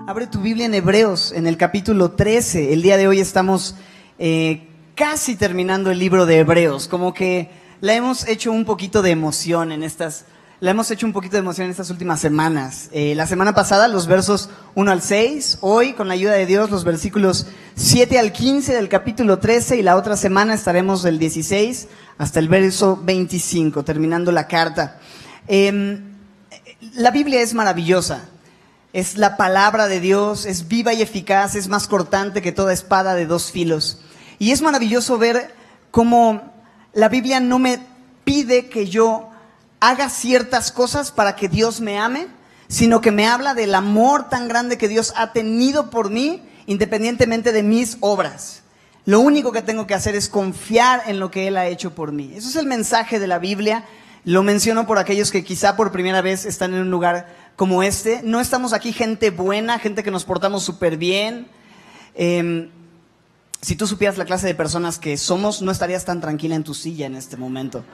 Abre tu Biblia en Hebreos, en el capítulo 13. El día de hoy estamos casi terminando el libro de Hebreos. Como que la hemos hecho un poquito de emoción en estas últimas semanas. La semana pasada los versos 1 al 6, hoy con la ayuda de Dios los versículos 7 al 15 del capítulo 13 y la otra semana estaremos del 16 hasta el verso 25, terminando la carta. La Biblia es maravillosa. Es la palabra de Dios, es viva y eficaz, es más cortante que toda espada de dos filos. Y es maravilloso ver cómo la Biblia no me pide que yo haga ciertas cosas para que Dios me ame, sino que me habla del amor tan grande que Dios ha tenido por mí, independientemente de mis obras. Lo único que tengo que hacer es confiar en lo que Él ha hecho por mí. Eso es el mensaje de la Biblia. Lo menciono por aquellos que quizá por primera vez están en un lugar como este. No estamos aquí gente buena, gente que nos portamos súper bien. Si tú supieras la clase de personas que somos, no estarías tan tranquila en tu silla en este momento.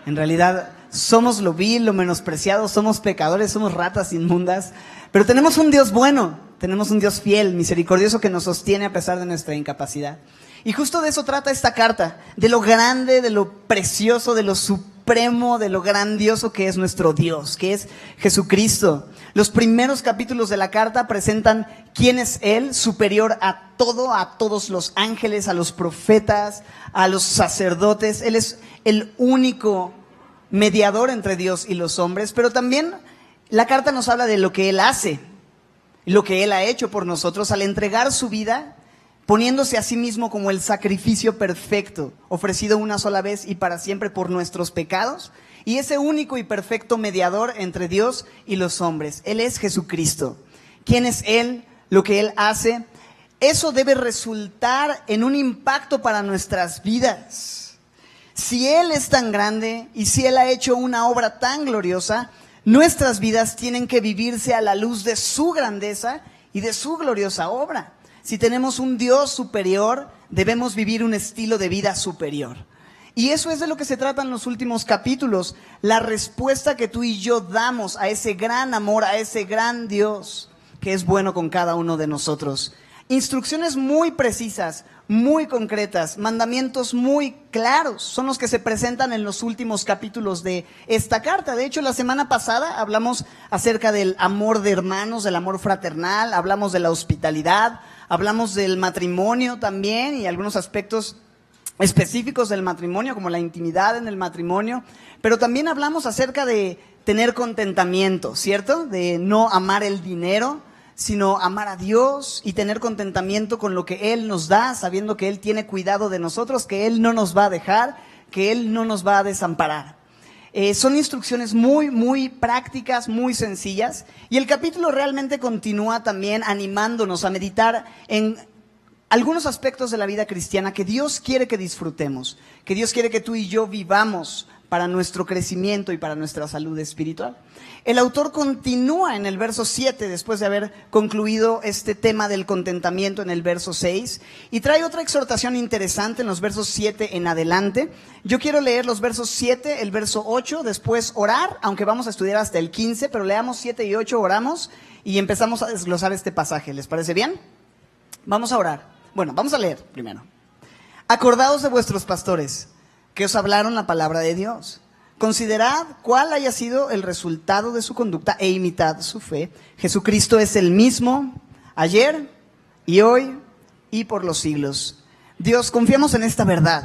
En realidad, somos lo vil, lo menospreciado, somos pecadores, somos ratas inmundas. Pero tenemos un Dios bueno, tenemos un Dios fiel, misericordioso, que nos sostiene a pesar de nuestra incapacidad. Y justo de eso trata esta carta, de lo grande, de lo precioso, de lo supremo, de lo grandioso que es nuestro Dios, que es Jesucristo. Los primeros capítulos de la carta presentan quién es Él, superior a todo, a todos los ángeles, a los profetas, a los sacerdotes. Él es el único mediador entre Dios y los hombres, pero también la carta nos habla de lo que Él hace, lo que Él ha hecho por nosotros al entregar su vida, poniéndose a sí mismo como el sacrificio perfecto, ofrecido una sola vez y para siempre por nuestros pecados, y ese único y perfecto mediador entre Dios y los hombres. Él es Jesucristo. ¿Quién es Él? Lo que Él hace. Eso debe resultar en un impacto para nuestras vidas. Si Él es tan grande y si Él ha hecho una obra tan gloriosa, nuestras vidas tienen que vivirse a la luz de su grandeza y de su gloriosa obra. Si tenemos un Dios superior, debemos vivir un estilo de vida superior. Y eso es de lo que se tratan los últimos capítulos, la respuesta que tú y yo damos a ese gran amor, a ese gran Dios que es bueno con cada uno de nosotros. Instrucciones muy precisas, muy concretas, mandamientos muy claros son los que se presentan en los últimos capítulos de esta carta. De hecho, la semana pasada hablamos acerca del amor de hermanos, del amor fraternal, hablamos de la hospitalidad, hablamos del matrimonio también y algunos aspectos específicos del matrimonio, como la intimidad en el matrimonio, pero también hablamos acerca de tener contentamiento, ¿cierto? De no amar el dinero, sino amar a Dios y tener contentamiento con lo que Él nos da, sabiendo que Él tiene cuidado de nosotros, que Él no nos va a dejar, que Él no nos va a desamparar. Son instrucciones muy, muy prácticas, muy sencillas, y el capítulo realmente continúa también animándonos a meditar en algunos aspectos de la vida cristiana que Dios quiere que disfrutemos, que Dios quiere que tú y yo vivamos para nuestro crecimiento y para nuestra salud espiritual. El autor continúa en el verso 7, después de haber concluido este tema del contentamiento en el verso 6, y trae otra exhortación interesante en los versos 7 en adelante. Yo quiero leer los versos 7, el verso 8, después orar, aunque vamos a estudiar hasta el 15, pero leamos 7 y 8, oramos y empezamos a desglosar este pasaje. ¿Les parece bien? Vamos a orar. Bueno, vamos a leer primero. Acordaos de vuestros pastores, que os hablaron la palabra de Dios. Considerad cuál haya sido el resultado de su conducta e imitad su fe. Jesucristo es el mismo ayer y hoy y por los siglos. Dios, confiamos en esta verdad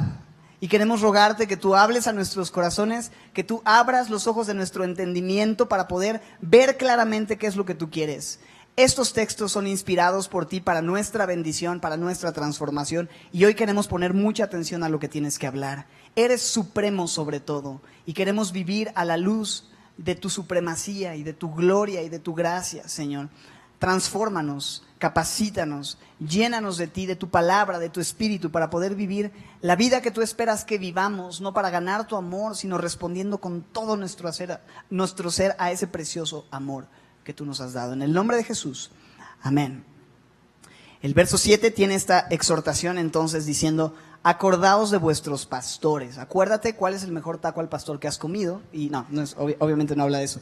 y queremos rogarte que tú hables a nuestros corazones, que tú abras los ojos de nuestro entendimiento para poder ver claramente qué es lo que tú quieres. Estos textos son inspirados por ti para nuestra bendición, para nuestra transformación, y hoy queremos poner mucha atención a lo que tienes que hablar. Eres supremo sobre todo y queremos vivir a la luz de tu supremacía y de tu gloria y de tu gracia, Señor. Transfórmanos, capacítanos, llénanos de ti, de tu palabra, de tu espíritu, para poder vivir la vida que tú esperas que vivamos, no para ganar tu amor, sino respondiendo con todo nuestro ser a ese precioso amor que tú nos has dado. En el nombre de Jesús, amén. El verso 7 tiene esta exhortación entonces diciendo: acordaos de vuestros pastores. Acuérdate cuál es el mejor taco al pastor que has comido. Y no es, obviamente no habla de eso.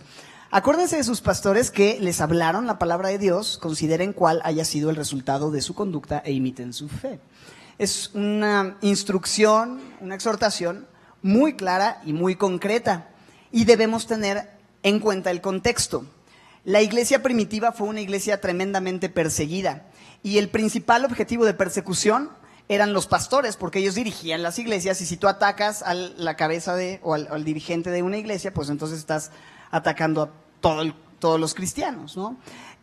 Acuérdense de sus pastores que les hablaron la palabra de Dios, consideren cuál haya sido el resultado de su conducta e imiten su fe. Es una instrucción, una exhortación muy clara y muy concreta, y debemos tener en cuenta el contexto. La iglesia primitiva fue una iglesia tremendamente perseguida, y el principal objetivo de persecución eran los pastores, porque ellos dirigían las iglesias, y si tú atacas a la cabeza al dirigente de una iglesia, pues entonces estás atacando a todos los cristianos, ¿no?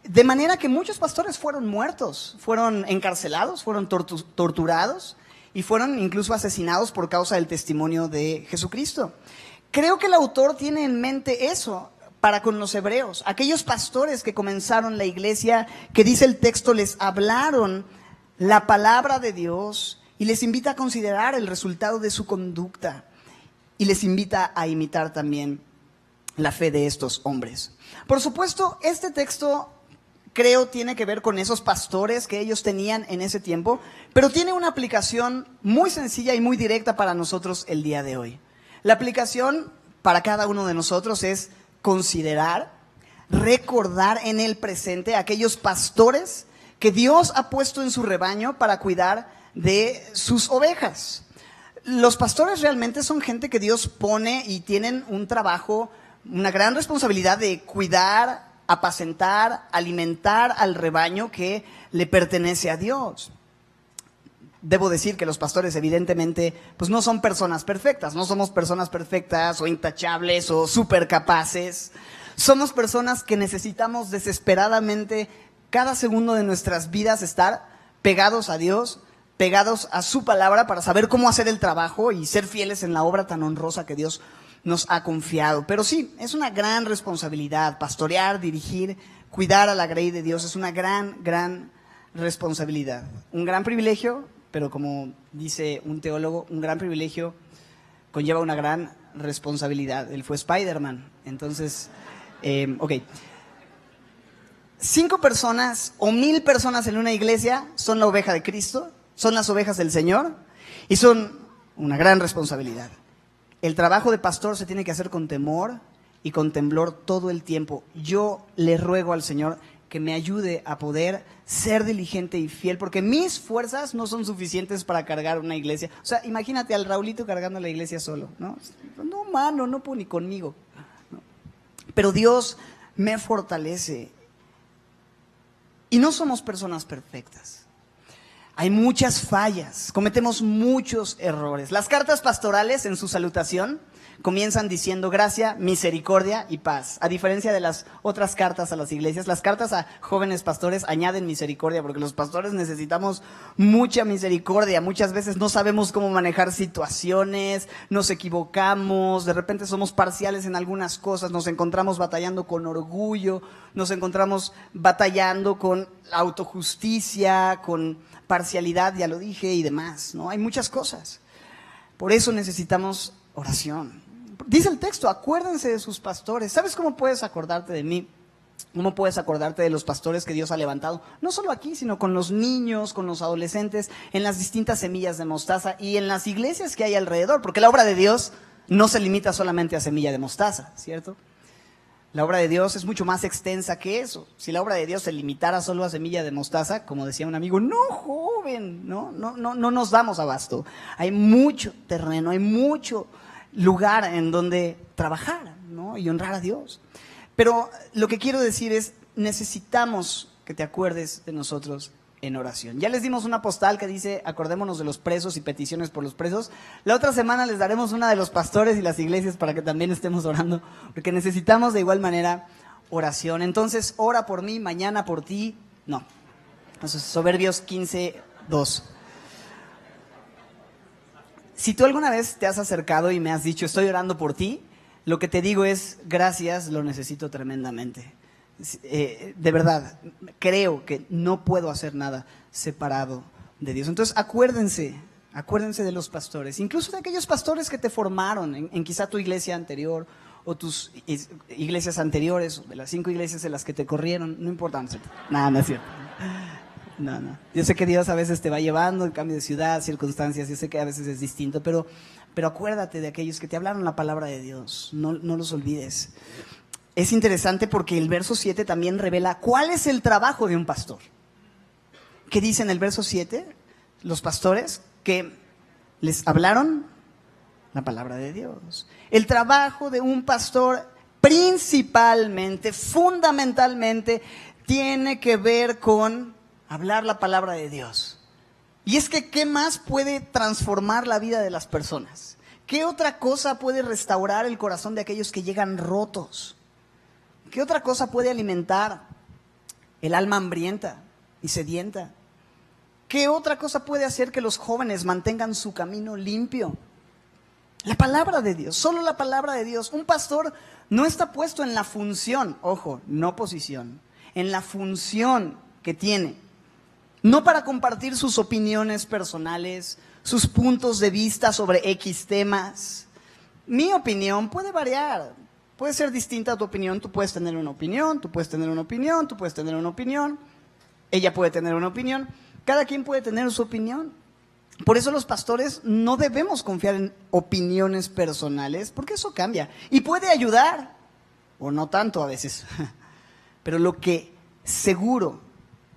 De manera que muchos pastores fueron muertos, fueron encarcelados, fueron torturados y fueron incluso asesinados por causa del testimonio de Jesucristo. Creo que el autor tiene en mente eso para con los hebreos. Aquellos pastores que comenzaron la iglesia, que dice el texto, les hablaron la palabra de Dios y les invita a considerar el resultado de su conducta y les invita a imitar también la fe de estos hombres. Por supuesto, este texto creo tiene que ver con esos pastores que ellos tenían en ese tiempo, pero tiene una aplicación muy sencilla y muy directa para nosotros el día de hoy. La aplicación para cada uno de nosotros es considerar, recordar en el presente a aquellos pastores que Dios ha puesto en su rebaño para cuidar de sus ovejas. Los pastores realmente son gente que Dios pone y tienen un trabajo, una gran responsabilidad de cuidar, apacentar, alimentar al rebaño que le pertenece a Dios. Debo decir que los pastores evidentemente pues no son personas perfectas, no somos personas perfectas o intachables o súper capaces. Somos personas que necesitamos desesperadamente cada segundo de nuestras vidas estar pegados a Dios, pegados a su palabra para saber cómo hacer el trabajo y ser fieles en la obra tan honrosa que Dios nos ha confiado. Pero sí, es una gran responsabilidad. Pastorear, dirigir, cuidar a la grey de Dios es una gran responsabilidad. Un gran privilegio, pero como dice un teólogo, un gran privilegio conlleva una gran responsabilidad. Él fue Spider-Man. Entonces, ok. 5 personas o 1000 personas en una iglesia son la oveja de Cristo, son las ovejas del Señor y son una gran responsabilidad. El trabajo de pastor se tiene que hacer con temor y con temblor todo el tiempo. Yo le ruego al Señor que me ayude a poder ser diligente y fiel, porque mis fuerzas no son suficientes para cargar una iglesia. O sea, imagínate al Raulito cargando la iglesia solo, ¿no? No, mano, no puedo ni conmigo, ¿no? Pero Dios me fortalece. Y no somos personas perfectas. Hay muchas fallas, cometemos muchos errores. Las cartas pastorales en su salutación comienzan diciendo gracia, misericordia y paz. A diferencia de las otras cartas a las iglesias, las cartas a jóvenes pastores añaden misericordia, porque los pastores necesitamos mucha misericordia. Muchas veces no sabemos cómo manejar situaciones, nos equivocamos, de repente somos parciales en algunas cosas, nos encontramos batallando con orgullo, nos encontramos batallando con autojusticia, con parcialidad, ya lo dije, y demás, ¿no? Hay muchas cosas. Por eso necesitamos oración. Dice el texto, acuérdense de sus pastores. ¿Sabes cómo puedes acordarte de mí? ¿Cómo puedes acordarte de los pastores que Dios ha levantado? No solo aquí, sino con los niños, con los adolescentes, en las distintas semillas de mostaza y en las iglesias que hay alrededor, porque la obra de Dios no se limita solamente a semilla de mostaza, ¿cierto? La obra de Dios es mucho más extensa que eso. Si la obra de Dios se limitara solo a semilla de mostaza, como decía un amigo, no, joven, no nos damos abasto. Hay mucho terreno, hay mucho lugar en donde trabajar, ¿no? Y honrar a Dios. Pero lo que quiero decir es, necesitamos que te acuerdes de nosotros en oración. Ya les dimos una postal que dice, acordémonos de los presos y peticiones por los presos. La otra semana les daremos una de los pastores y las iglesias para que también estemos orando, porque necesitamos de igual manera oración. Entonces, ora por mí, mañana por ti. No. Entonces, Proverbios 15:2. Si tú alguna vez te has acercado y me has dicho, estoy orando por ti, lo que te digo es, gracias, lo necesito tremendamente. De verdad, creo que no puedo hacer nada separado de Dios. Entonces, acuérdense de los pastores, incluso de aquellos pastores que te formaron en quizá tu iglesia anterior o tus iglesias anteriores, de las 5 iglesias de las que te corrieron, no importa, nada, no es cierto. No. Yo sé que Dios a veces te va llevando en cambio de ciudad, circunstancias, yo sé que a veces es distinto, pero acuérdate de aquellos que te hablaron la palabra de Dios, no los olvides. es interesante porque el verso 7 también revela cuál es el trabajo de un pastor. ¿Qué dice en el verso 7? Los pastores que les hablaron la palabra de Dios. El trabajo de un pastor principalmente, fundamentalmente, tiene que ver con hablar la palabra de Dios. Y es que, ¿qué más puede transformar la vida de las personas? ¿Qué otra cosa puede restaurar el corazón de aquellos que llegan rotos? ¿Qué otra cosa puede alimentar el alma hambrienta y sedienta? ¿Qué otra cosa puede hacer que los jóvenes mantengan su camino limpio? La palabra de Dios, solo la palabra de Dios. Un pastor no está puesto en la función, ojo, no posición, en la función que tiene. No para compartir sus opiniones personales, sus puntos de vista sobre X temas. Mi opinión puede variar, puede ser distinta a tu opinión. Tú puedes tener una opinión, tú puedes tener una opinión, tú puedes tener una opinión. Ella puede tener una opinión. Cada quien puede tener su opinión. Por eso los pastores no debemos confiar en opiniones personales, porque eso cambia. Y puede ayudar, o no tanto a veces. Pero lo que seguro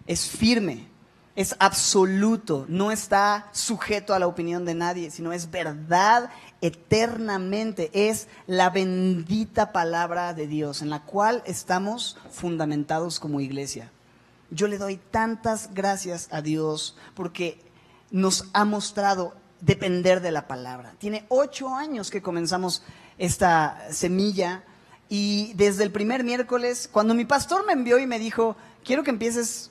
es firme, es absoluto, no está sujeto a la opinión de nadie, sino es verdad eternamente, es la bendita palabra de Dios en la cual estamos fundamentados como iglesia. Yo le doy tantas gracias a Dios porque nos ha mostrado depender de la palabra. Tiene 8 años que comenzamos esta semilla y desde el primer miércoles, cuando mi pastor me envió y me dijo, quiero que empieces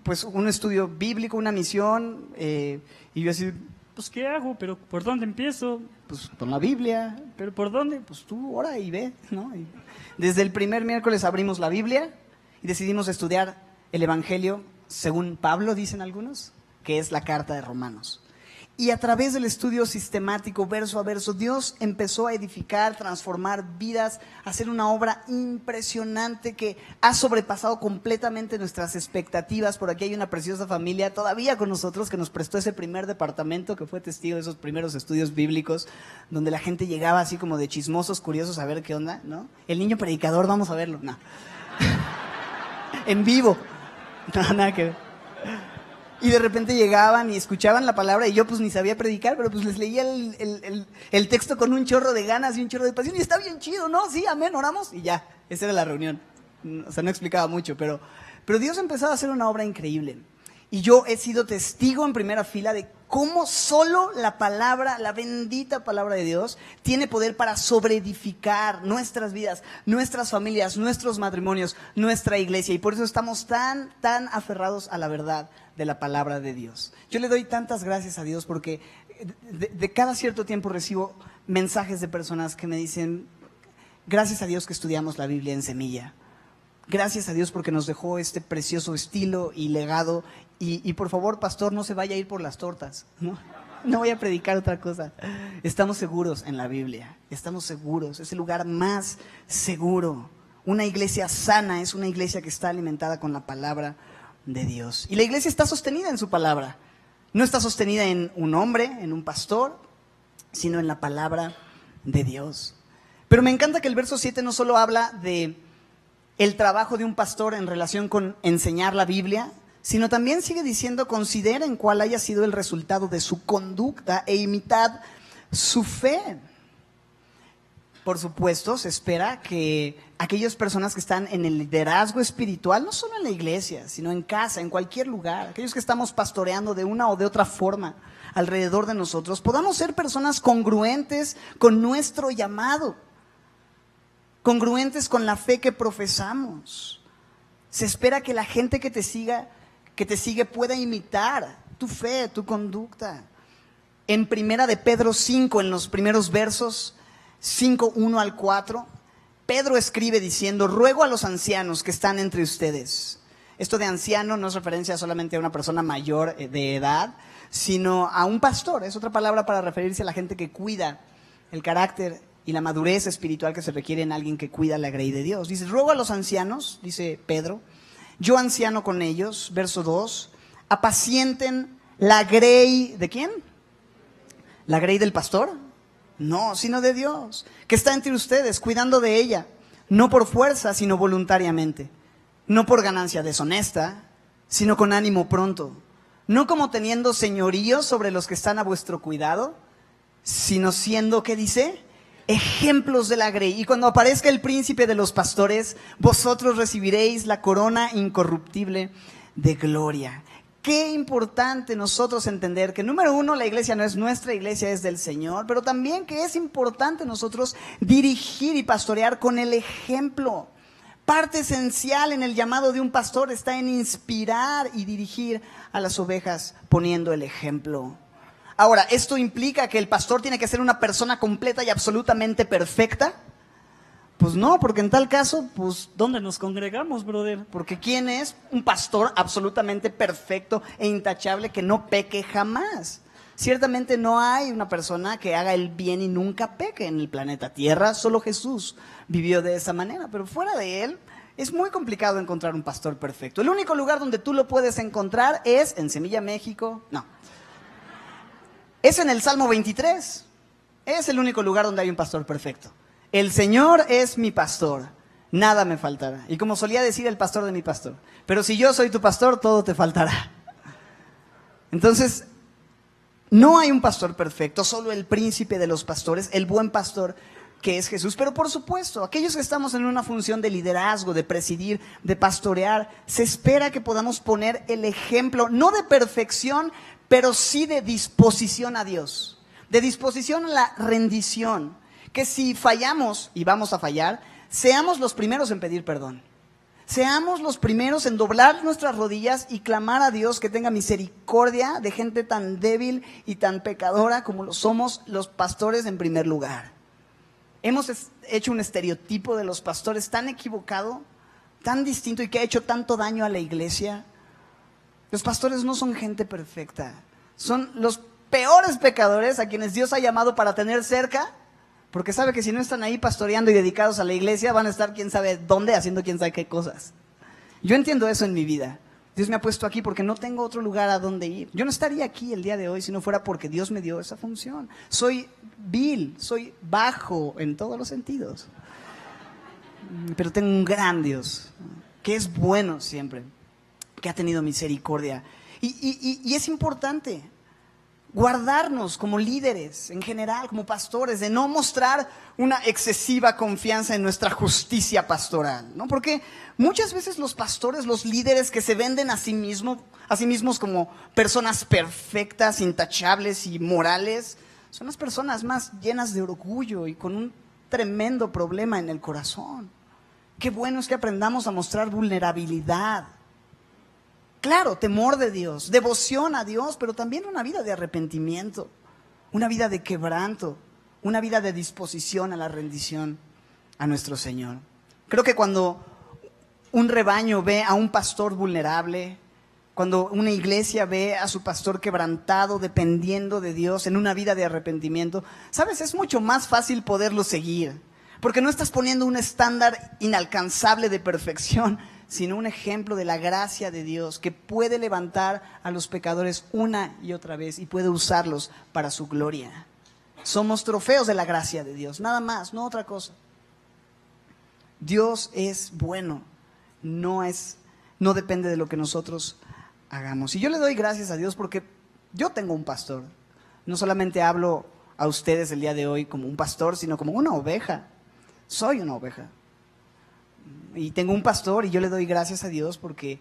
pues un estudio bíblico, una misión, y yo así, Pues, ¿qué hago? ¿Pero por dónde empiezo? pues con la Biblia. ¿Pero por dónde? Pues tú ora y ve, ¿no? Y desde el primer miércoles abrimos la Biblia y decidimos estudiar el Evangelio según Pablo, dicen algunos, que es la carta de Romanos. Y a través del estudio sistemático, verso a verso, Dios empezó a edificar, transformar vidas, a hacer una obra impresionante que ha sobrepasado completamente nuestras expectativas. Por aquí hay una preciosa familia todavía con nosotros que nos prestó ese primer departamento, que fue testigo de esos primeros estudios bíblicos, donde la gente llegaba así como de chismosos, curiosos a ver qué onda, ¿no? El niño predicador, vamos a verlo, no. En vivo. No, nada que ver. Y de repente llegaban y escuchaban la palabra y yo pues ni sabía predicar, pero pues les leía el texto con un chorro de ganas y un chorro de pasión y está bien chido, ¿no? Sí, amén, oramos y ya, esa era la reunión. O sea, no explicaba mucho, pero Dios empezó a hacer una obra increíble. Y yo he sido testigo en primera fila de cómo solo la palabra, la bendita palabra de Dios, tiene poder para sobreedificar nuestras vidas, nuestras familias, nuestros matrimonios, nuestra iglesia. Y por eso estamos tan aferrados a la verdad de la palabra de Dios. Yo le doy tantas gracias a Dios porque de cada cierto tiempo recibo mensajes de personas que me dicen, gracias a Dios que estudiamos la Biblia en Semilla. Gracias a Dios porque nos dejó este precioso estilo y legado. Y por favor, pastor, no se vaya a ir por las tortas, ¿no? No voy a predicar otra cosa. Estamos seguros en la Biblia, estamos seguros. Es el lugar más seguro. Una iglesia sana es una iglesia que está alimentada con la palabra de Dios. Y la iglesia está sostenida en su palabra. No está sostenida en un hombre, en un pastor, sino en la palabra de Dios. Pero me encanta que el verso 7 no solo habla de el trabajo de un pastor en relación con enseñar la Biblia, sino también sigue diciendo, consideren cuál haya sido el resultado de su conducta e imitad su fe. Por supuesto, se espera que aquellas personas que están en el liderazgo espiritual, no solo en la iglesia, sino en casa, en cualquier lugar, aquellos que estamos pastoreando de una o de otra forma alrededor de nosotros, podamos ser personas congruentes con nuestro llamado, congruentes con la fe que profesamos. Se espera que la gente que te sigue pueda imitar tu fe, tu conducta. En primera de Pedro 5, en los primeros versos, 5, 1 al 4, Pedro escribe diciendo, ruego a los ancianos que están entre ustedes. Esto de anciano no es referencia solamente a una persona mayor de edad, sino a un pastor. Es otra palabra para referirse a la gente que cuida el carácter y la madurez espiritual que se requiere en alguien que cuida la grey de Dios. Dice, ruego a los ancianos, dice Pedro, yo anciano con ellos, verso 2, apacienten la grey, ¿de quién? ¿La grey del pastor? No, sino de Dios, que está entre ustedes, cuidando de ella. no por fuerza, sino voluntariamente, no por ganancia deshonesta, sino con ánimo pronto, no como teniendo señorío sobre los que están a vuestro cuidado, sino siendo, ¿qué dice? Ejemplos de la grey. Y cuando aparezca el príncipe de los pastores, vosotros recibiréis la corona incorruptible de gloria. Qué importante nosotros entender que, número uno, la iglesia no es nuestra, iglesia es del Señor, pero también que es importante nosotros dirigir y pastorear con el ejemplo. Parte esencial en el llamado de un pastor está en inspirar y dirigir a las ovejas poniendo el ejemplo. Ahora, ¿esto implica que el pastor tiene que ser una persona completa y absolutamente perfecta? Pues no, porque en tal caso, pues, ¿Dónde nos congregamos, brother? porque ¿quién es un pastor absolutamente perfecto e intachable que no peque jamás? Ciertamente no hay una persona que haga el bien y nunca peque en el planeta Tierra, solo Jesús vivió de esa manera, pero fuera de él es muy complicado encontrar un pastor perfecto. El único lugar donde tú lo puedes encontrar es en Semilla, México, no. Es en el Salmo 23, es el único lugar donde hay un pastor perfecto. El Señor es mi pastor, nada me faltará. Y como solía decir el pastor de mi pastor, pero si yo soy tu pastor, todo te faltará. Entonces, no hay un pastor perfecto, solo el príncipe de los pastores, el buen pastor que es Jesús. Pero por supuesto, aquellos que estamos en una función de liderazgo, de presidir, de pastorear, se espera que podamos poner el ejemplo, no de perfección, pero sí de disposición a Dios, de disposición a la rendición. Que si fallamos, y vamos a fallar, seamos los primeros en pedir perdón. Seamos los primeros en doblar nuestras rodillas y clamar a Dios que tenga misericordia de gente tan débil y tan pecadora como lo somos los pastores en primer lugar. Hemos hecho un estereotipo de los pastores tan equivocado, tan distinto y que ha hecho tanto daño a la iglesia. Los pastores no son gente perfecta, son los peores pecadores a quienes Dios ha llamado para tener cerca, porque sabe que si no están ahí pastoreando y dedicados a la iglesia, van a estar quién sabe dónde haciendo quién sabe qué cosas. Yo entiendo eso en mi vida. Dios me ha puesto aquí porque no tengo otro lugar a donde ir. Yo no estaría aquí el día de hoy si no fuera porque Dios me dio esa función. Soy vil, soy bajo en todos los sentidos. Pero tengo un gran Dios, que es bueno siempre, que ha tenido misericordia. Y es importante guardarnos como líderes, en general, como pastores, de no mostrar una excesiva confianza en nuestra justicia pastoral, ¿no? Porque muchas veces los pastores, los líderes que se venden a sí mismos como personas perfectas, intachables y morales, son las personas más llenas de orgullo y con un tremendo problema en el corazón. Qué bueno es que aprendamos a mostrar vulnerabilidad. Claro, temor de Dios, devoción a Dios, pero también una vida de arrepentimiento, una vida de quebranto, una vida de disposición a la rendición a nuestro Señor. Creo que cuando un rebaño ve a un pastor vulnerable, cuando una iglesia ve a su pastor quebrantado, dependiendo de Dios, en una vida de arrepentimiento, ¿sabes? Es mucho más fácil poderlo seguir, porque no estás poniendo un estándar inalcanzable de perfección, sino un ejemplo de la gracia de Dios que puede levantar a los pecadores una y otra vez y puede usarlos para su gloria. Somos trofeos de la gracia de Dios, nada más, no otra cosa. Dios es bueno, no depende de lo que nosotros hagamos. Y yo le doy gracias a Dios porque yo tengo un pastor. No solamente hablo a ustedes el día de hoy como un pastor, sino como una oveja. Soy una oveja. Y tengo un pastor y yo le doy gracias a Dios porque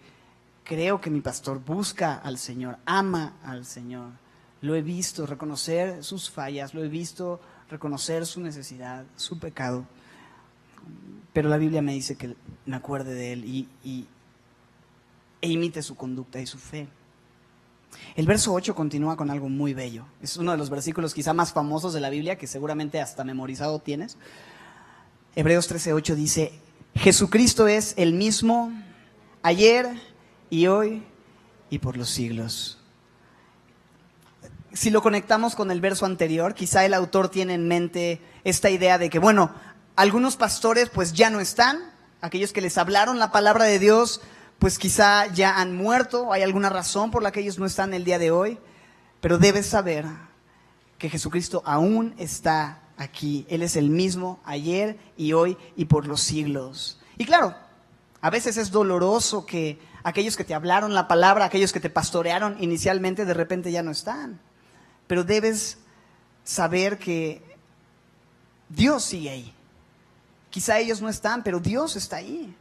creo que mi pastor busca al Señor, ama al Señor. Lo he visto reconocer sus fallas, lo he visto reconocer su necesidad, su pecado. Pero la Biblia me dice que me acuerde de él e imite su conducta y su fe. El verso 8 continúa con algo muy bello. Es uno de los versículos quizá más famosos de la Biblia, que seguramente hasta memorizado tienes. Hebreos 13:8 dice: Jesucristo es el mismo ayer y hoy y por los siglos. Si lo conectamos con el verso anterior, quizá el autor tiene en mente esta idea de que, bueno, algunos pastores pues ya no están, aquellos que les hablaron la palabra de Dios pues quizá ya han muerto, hay alguna razón por la que ellos no están el día de hoy, pero debes saber que Jesucristo aún está aquí. Él es el mismo ayer y hoy y por los siglos. Y claro, a veces es doloroso que aquellos que te hablaron la palabra, aquellos que te pastorearon inicialmente, de repente ya no están. Pero debes saber que Dios sigue ahí. Quizá ellos no están, pero Dios está ahí.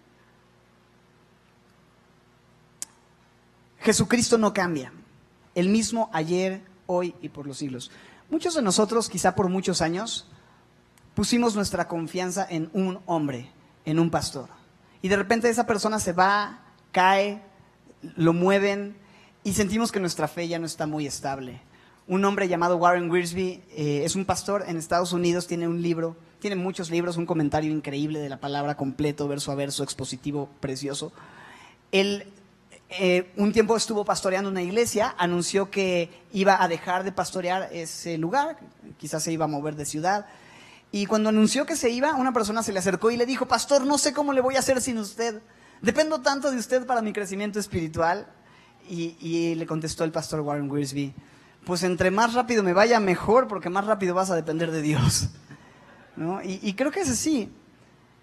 Jesucristo no cambia. El mismo ayer, hoy y por los siglos. Muchos de nosotros, quizá por muchos años, pusimos nuestra confianza en un hombre, en un pastor. Y de repente esa persona se va, cae, lo mueven y sentimos que nuestra fe ya no está muy estable. Un hombre llamado Warren Wiersbe es un pastor en Estados Unidos, tiene un libro, tiene muchos libros, un comentario increíble de la palabra completo, verso a verso, expositivo, precioso. Él un tiempo estuvo pastoreando una iglesia, anunció que iba a dejar de pastorear ese lugar, quizás se iba a mover de ciudad. Y cuando anunció que se iba, una persona se le acercó y le dijo: pastor, no sé cómo le voy a hacer sin usted. Dependo tanto de usted para mi crecimiento espiritual. Y le contestó el pastor Warren Wiersbe: pues entre más rápido me vaya, mejor, porque más rápido vas a depender de Dios, ¿no? Y creo que es así.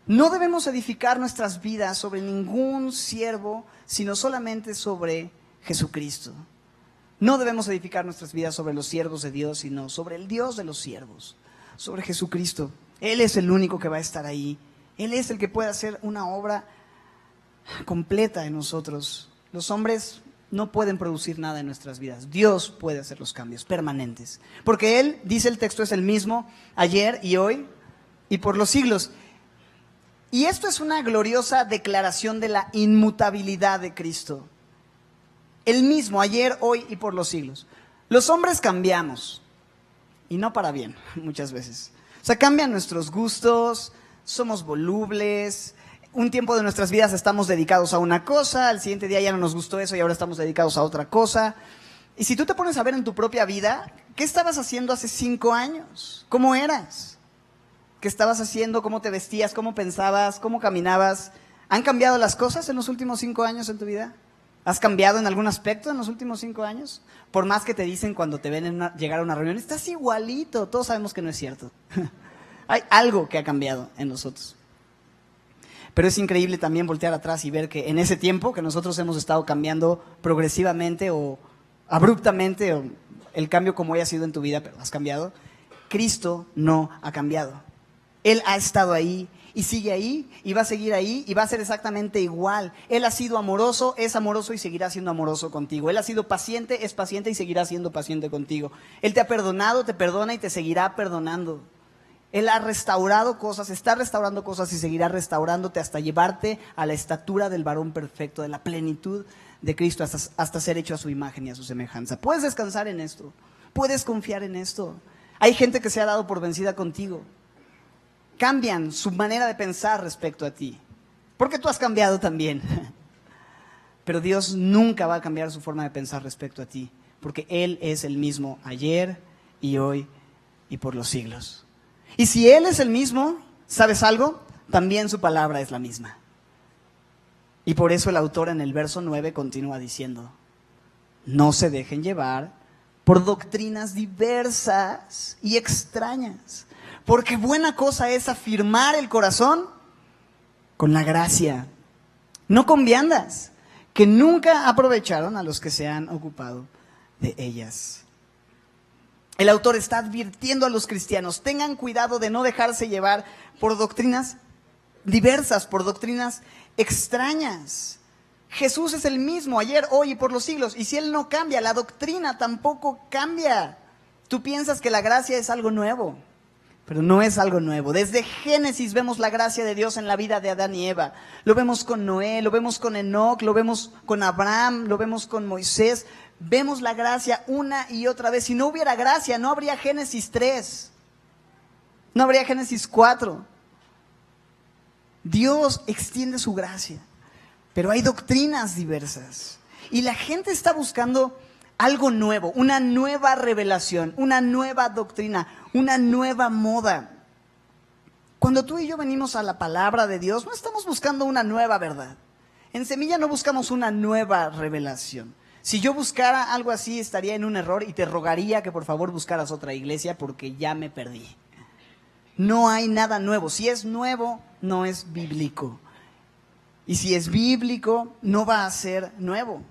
No debemos edificar nuestras vidas sobre ningún siervo, sino solamente sobre Jesucristo. No debemos edificar nuestras vidas sobre los siervos de Dios, sino sobre el Dios de los siervos, sobre Jesucristo. Él es el único que va a estar ahí. Él es el que puede hacer una obra completa en nosotros. Los hombres no pueden producir nada en nuestras vidas. Dios puede hacer los cambios permanentes. Porque Él, dice el texto, es el mismo ayer y hoy y por los siglos. Y esto es una gloriosa declaración de la inmutabilidad de Cristo. El mismo ayer, hoy y por los siglos. Los hombres cambiamos, y no para bien, muchas veces. O sea, cambian nuestros gustos, somos volubles. Un tiempo de nuestras vidas estamos dedicados a una cosa, al siguiente día ya no nos gustó eso y ahora estamos dedicados a otra cosa. Y si tú te pones a ver en tu propia vida, ¿qué estabas haciendo hace 5 años? ¿Cómo eras? ¿Qué estabas haciendo? ¿Cómo te vestías? ¿Cómo pensabas? ¿Cómo caminabas? ¿Han cambiado las cosas en los últimos 5 años en tu vida? ¿Has cambiado en algún aspecto en los últimos 5 años? Por más que te dicen cuando te ven llegar a una reunión, estás igualito. Todos sabemos que no es cierto. Hay algo que ha cambiado en nosotros. Pero es increíble también voltear atrás y ver que en ese tiempo que nosotros hemos estado cambiando progresivamente o abruptamente, o el cambio como haya sido en tu vida, pero has cambiado, Cristo no ha cambiado. Él ha estado ahí y sigue ahí y va a seguir ahí y va a ser exactamente igual. Él ha sido amoroso, es amoroso y seguirá siendo amoroso contigo. Él ha sido paciente, es paciente y seguirá siendo paciente contigo. Él te ha perdonado, te perdona y te seguirá perdonando. Él ha restaurado cosas, está restaurando cosas y seguirá restaurándote hasta llevarte a la estatura del varón perfecto, de la plenitud de Cristo, hasta ser hecho a su imagen y a su semejanza. Puedes descansar en esto, puedes confiar en esto. Hay gente que se ha dado por vencida contigo. Cambian su manera de pensar respecto a ti, porque tú has cambiado también. Pero Dios nunca va a cambiar su forma de pensar respecto a ti, porque Él es el mismo ayer y hoy y por los siglos. Y si Él es el mismo, ¿sabes algo? También su palabra es la misma. Y por eso el autor en el verso 9 continúa diciendo: no se dejen llevar por doctrinas diversas y extrañas, porque buena cosa es afirmar el corazón con la gracia, no con viandas, que nunca aprovecharon a los que se han ocupado de ellas. El autor está advirtiendo a los cristianos: tengan cuidado de no dejarse llevar por doctrinas diversas, por doctrinas extrañas. Jesús es el mismo ayer, hoy y por los siglos, y si Él no cambia, la doctrina tampoco cambia. Tú piensas que la gracia es algo nuevo, pero no es algo nuevo. Desde Génesis vemos la gracia de Dios en la vida de Adán y Eva. Lo vemos con Noé, lo vemos con Enoc, lo vemos con Abraham, lo vemos con Moisés. Vemos la gracia una y otra vez. Si no hubiera gracia, no habría Génesis 3. No habría Génesis 4. Dios extiende su gracia, pero hay doctrinas diversas. Y la gente está buscando algo nuevo, una nueva revelación, una nueva doctrina, una nueva moda. Cuando tú y yo venimos a la palabra de Dios, no estamos buscando una nueva verdad. En Semilla no buscamos una nueva revelación. Si yo buscara algo así, estaría en un error y te rogaría que por favor buscaras otra iglesia porque ya me perdí. No hay nada nuevo. Si es nuevo, no es bíblico. Y si es bíblico, no va a ser nuevo.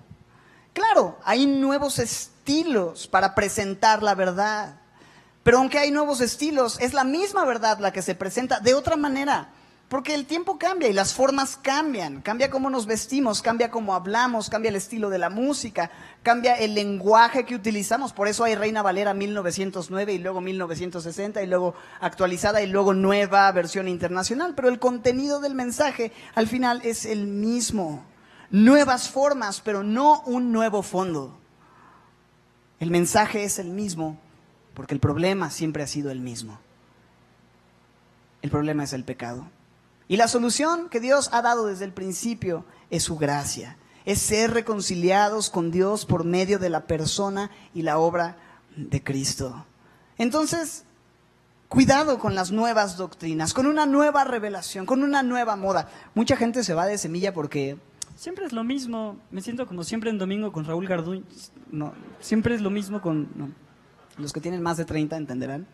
Claro, hay nuevos estilos para presentar la verdad. Pero aunque hay nuevos estilos, es la misma verdad la que se presenta de otra manera. Porque el tiempo cambia y las formas cambian. Cambia cómo nos vestimos, cambia cómo hablamos, cambia el estilo de la música, cambia el lenguaje que utilizamos. Por eso hay Reina Valera 1909 y luego 1960 y luego actualizada y luego nueva versión internacional. Pero el contenido del mensaje al final es el mismo. Nuevas formas, pero no un nuevo fondo. El mensaje es el mismo porque el problema siempre ha sido el mismo. El problema es el pecado. Y la solución que Dios ha dado desde el principio es su gracia. Es ser reconciliados con Dios por medio de la persona y la obra de Cristo. Entonces, cuidado con las nuevas doctrinas, con una nueva revelación, con una nueva moda. Mucha gente se va de Semilla porque Siempre es lo mismo. Me siento como siempre en domingo con Raúl Garduño. No, siempre es lo mismo con... No. los que tienen más de 30 entenderán.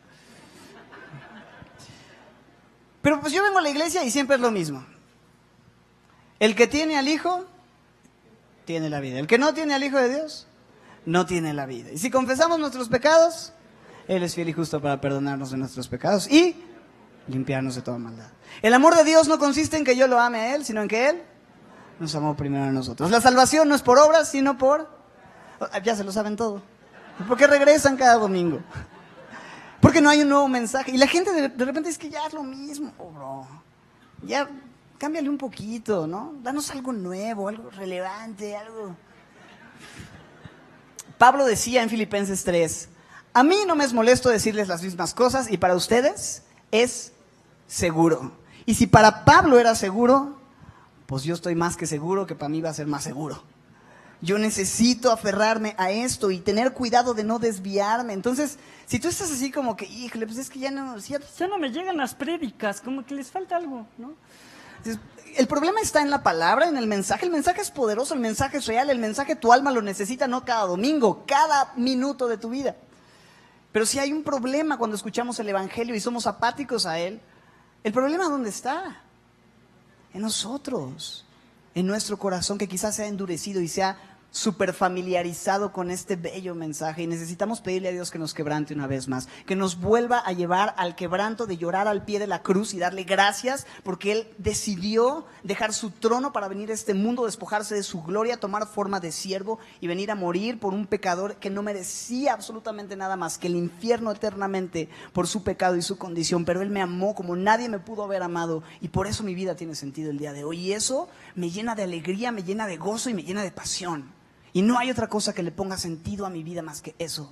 Pero pues yo vengo a la iglesia y siempre es lo mismo. El que tiene al Hijo, tiene la vida. El que no tiene al Hijo de Dios, no tiene la vida. Y si confesamos nuestros pecados, Él es fiel y justo para perdonarnos de nuestros pecados y limpiarnos de toda maldad. El amor de Dios no consiste en que yo lo ame a Él, sino en que Él nos amó primero a nosotros. La salvación no es por obras, sino por... Ya se lo saben todo. ¿Por qué regresan cada domingo? Porque no hay un nuevo mensaje. Y la gente de repente es que ya es lo mismo, bro. Ya, cámbiale un poquito, ¿no? Danos algo nuevo, algo relevante, algo... Pablo decía en Filipenses 3, a mí no me es molesto decirles las mismas cosas y para ustedes es seguro. Y si para Pablo era seguro, pues yo estoy más que seguro que para mí va a ser más seguro. Yo necesito aferrarme a esto y tener cuidado de no desviarme. Entonces, si tú estás así como que, híjole, pues es que ya no me llegan las prédicas, como que les falta algo, ¿no? El problema está en la palabra, en el mensaje. El mensaje es poderoso, el mensaje es real, el mensaje tu alma lo necesita no cada domingo, cada minuto de tu vida. Pero si hay un problema cuando escuchamos el evangelio y somos apáticos a él, ¿el problema dónde está? En nosotros, en nuestro corazón que quizás se ha endurecido y se ha súper familiarizado con este bello mensaje y necesitamos pedirle a Dios que nos quebrante una vez más, que nos vuelva a llevar al quebranto de llorar al pie de la cruz y darle gracias porque Él decidió dejar su trono para venir a este mundo, despojarse de su gloria, tomar forma de siervo y venir a morir por un pecador que no merecía absolutamente nada más que el infierno eternamente por su pecado y su condición, pero Él me amó como nadie me pudo haber amado y por eso mi vida tiene sentido el día de hoy y eso me llena de alegría, me llena de gozo y me llena de pasión. Y no hay otra cosa que le ponga sentido a mi vida más que eso.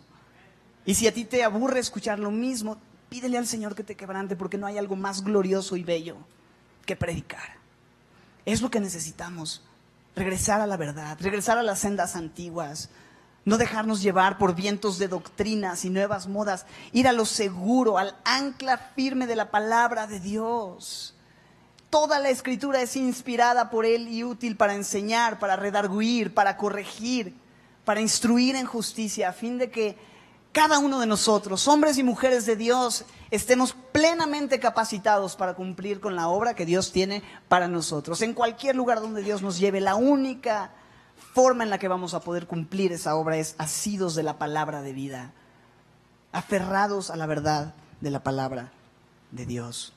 Y si a ti te aburre escuchar lo mismo, pídele al Señor que te quebrante porque no hay algo más glorioso y bello que predicar. Es lo que necesitamos, regresar a la verdad, regresar a las sendas antiguas, no dejarnos llevar por vientos de doctrinas y nuevas modas, ir a lo seguro, al ancla firme de la palabra de Dios. Toda la escritura es inspirada por Él y útil para enseñar, para redarguir, para corregir, para instruir en justicia, a fin de que cada uno de nosotros, hombres y mujeres de Dios, estemos plenamente capacitados para cumplir con la obra que Dios tiene para nosotros. En cualquier lugar donde Dios nos lleve, la única forma en la que vamos a poder cumplir esa obra es asidos de la palabra de vida, aferrados a la verdad de la palabra de Dios.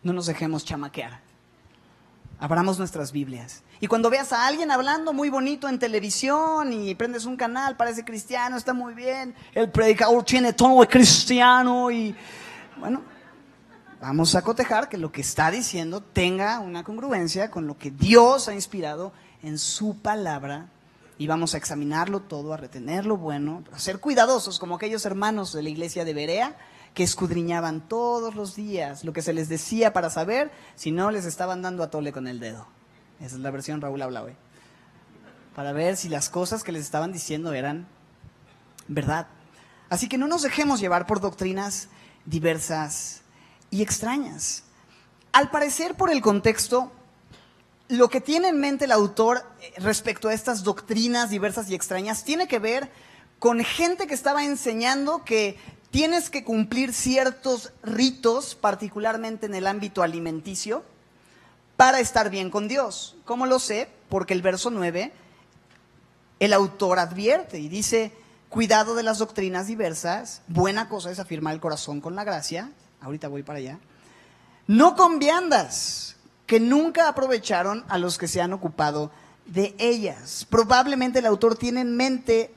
No nos dejemos chamaquear. Abramos nuestras Biblias. Y cuando veas a alguien hablando muy bonito en televisión y prendes un canal, parece cristiano, está muy bien, el predicador tiene tono de cristiano y bueno, vamos a cotejar que lo que está diciendo tenga una congruencia con lo que Dios ha inspirado en su palabra y vamos a examinarlo todo, a retener lo bueno, a ser cuidadosos como aquellos hermanos de la iglesia de Berea que escudriñaban todos los días lo que se les decía para saber si no les estaban dando a tole con el dedo. Esa es la versión Raúl habla hoy. Para ver si las cosas que les estaban diciendo eran verdad. Así que no nos dejemos llevar por doctrinas diversas y extrañas. Al parecer, por el contexto, lo que tiene en mente el autor respecto a estas doctrinas diversas y extrañas tiene que ver con gente que estaba enseñando que tienes que cumplir ciertos ritos, particularmente en el ámbito alimenticio, para estar bien con Dios. ¿Cómo lo sé? Porque el verso 9, el autor advierte y dice: cuidado de las doctrinas diversas, buena cosa es afirmar el corazón con la gracia. Ahorita voy para allá. No con viandas, que nunca aprovecharon a los que se han ocupado de ellas. Probablemente el autor tiene en mente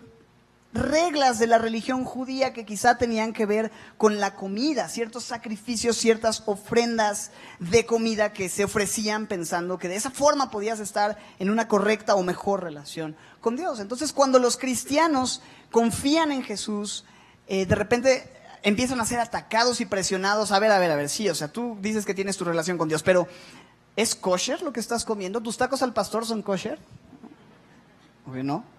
reglas de la religión judía que quizá tenían que ver con la comida, ciertos sacrificios, ciertas ofrendas de comida que se ofrecían pensando que de esa forma podías estar en una correcta o mejor relación con Dios. Entonces, cuando los cristianos confían en Jesús, de repente empiezan a ser atacados y presionados. A ver, sí, o sea, tú dices que tienes tu relación con Dios, pero ¿es kosher lo que estás comiendo? ¿Tus tacos al pastor son kosher? Obvio no.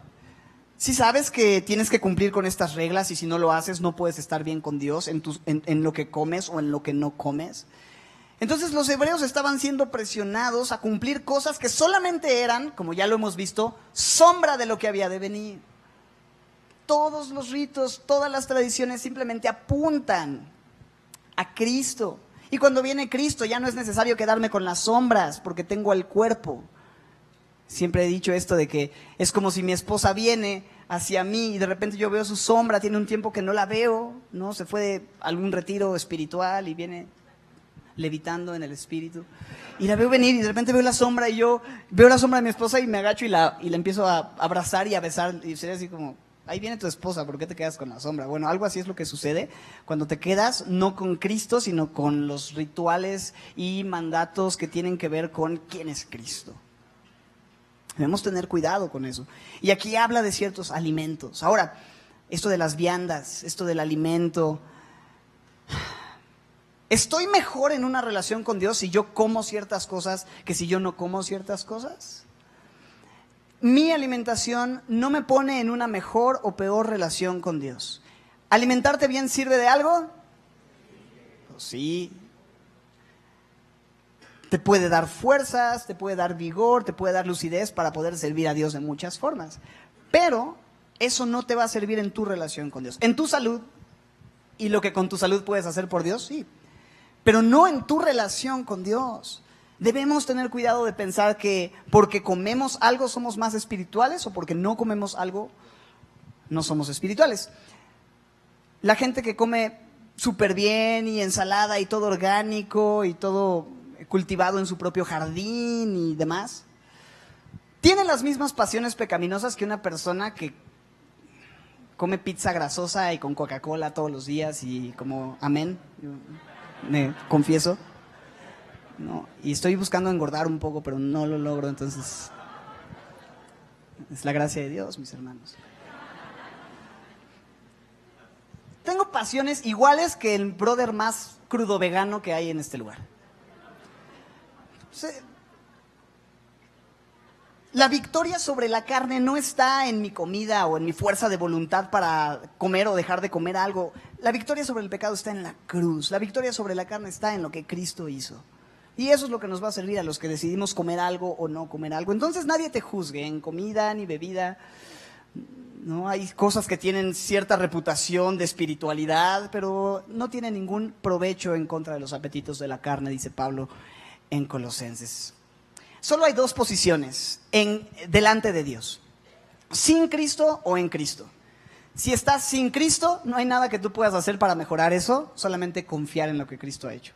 Si sabes que tienes que cumplir con estas reglas y si no lo haces no puedes estar bien con Dios en lo que comes o en lo que no comes. Entonces los hebreos estaban siendo presionados a cumplir cosas que solamente eran, como ya lo hemos visto, sombra de lo que había de venir. Todos los ritos, todas las tradiciones simplemente apuntan a Cristo. Y cuando viene Cristo ya no es necesario quedarme con las sombras porque tengo el cuerpo. Siempre he dicho esto de que es como si mi esposa viene hacia mí y de repente yo veo su sombra, tiene un tiempo que no la veo, ¿no? Se fue de algún retiro espiritual y viene levitando en el espíritu. Y la veo venir y de repente veo la sombra y yo veo la sombra de mi esposa y me agacho y la empiezo a abrazar y a besar. Y sería así como: ahí viene tu esposa, ¿por qué te quedas con la sombra? Bueno, algo así es lo que sucede cuando te quedas no con Cristo, sino con los rituales y mandatos que tienen que ver con quién es Cristo. Debemos tener cuidado con eso. Y aquí habla de ciertos alimentos. Ahora, esto de las viandas, esto del alimento. ¿Estoy mejor en una relación con Dios si yo como ciertas cosas que si yo no como ciertas cosas? Mi alimentación no me pone en una mejor o peor relación con Dios. ¿Alimentarte bien sirve de algo? Pues sí. Te puede dar fuerzas, te puede dar vigor, te puede dar lucidez para poder servir a Dios de muchas formas. Pero eso no te va a servir en tu relación con Dios. En tu salud, y lo que con tu salud puedes hacer por Dios, sí. Pero no en tu relación con Dios. Debemos tener cuidado de pensar que porque comemos algo somos más espirituales o porque no comemos algo no somos espirituales. La gente que come súper bien y ensalada y todo orgánico y todo cultivado en su propio jardín y demás, tiene las mismas pasiones pecaminosas que una persona que come pizza grasosa y con Coca-Cola todos los días y como amén, me confieso, ¿no? Y estoy buscando engordar un poco, pero no lo logro, entonces es la gracia de Dios, mis hermanos. Tengo pasiones iguales que el brother más crudo vegano que hay en este lugar. La victoria sobre la carne no está en mi comida o en mi fuerza de voluntad para comer o dejar de comer algo. La victoria sobre el pecado está en la cruz. La victoria sobre la carne está en lo que Cristo hizo. Y eso es lo que nos va a servir a los que decidimos comer algo o no comer algo. Entonces nadie te juzgue en comida ni bebida. No, hay cosas que tienen cierta reputación de espiritualidad, pero no tienen ningún provecho en contra de los apetitos de la carne, dice Pablo en Colosenses. Solo hay dos posiciones delante de Dios: sin Cristo o en Cristo. Si estás sin Cristo, no hay nada que tú puedas hacer para mejorar eso, solamente confiar en lo que Cristo ha hecho.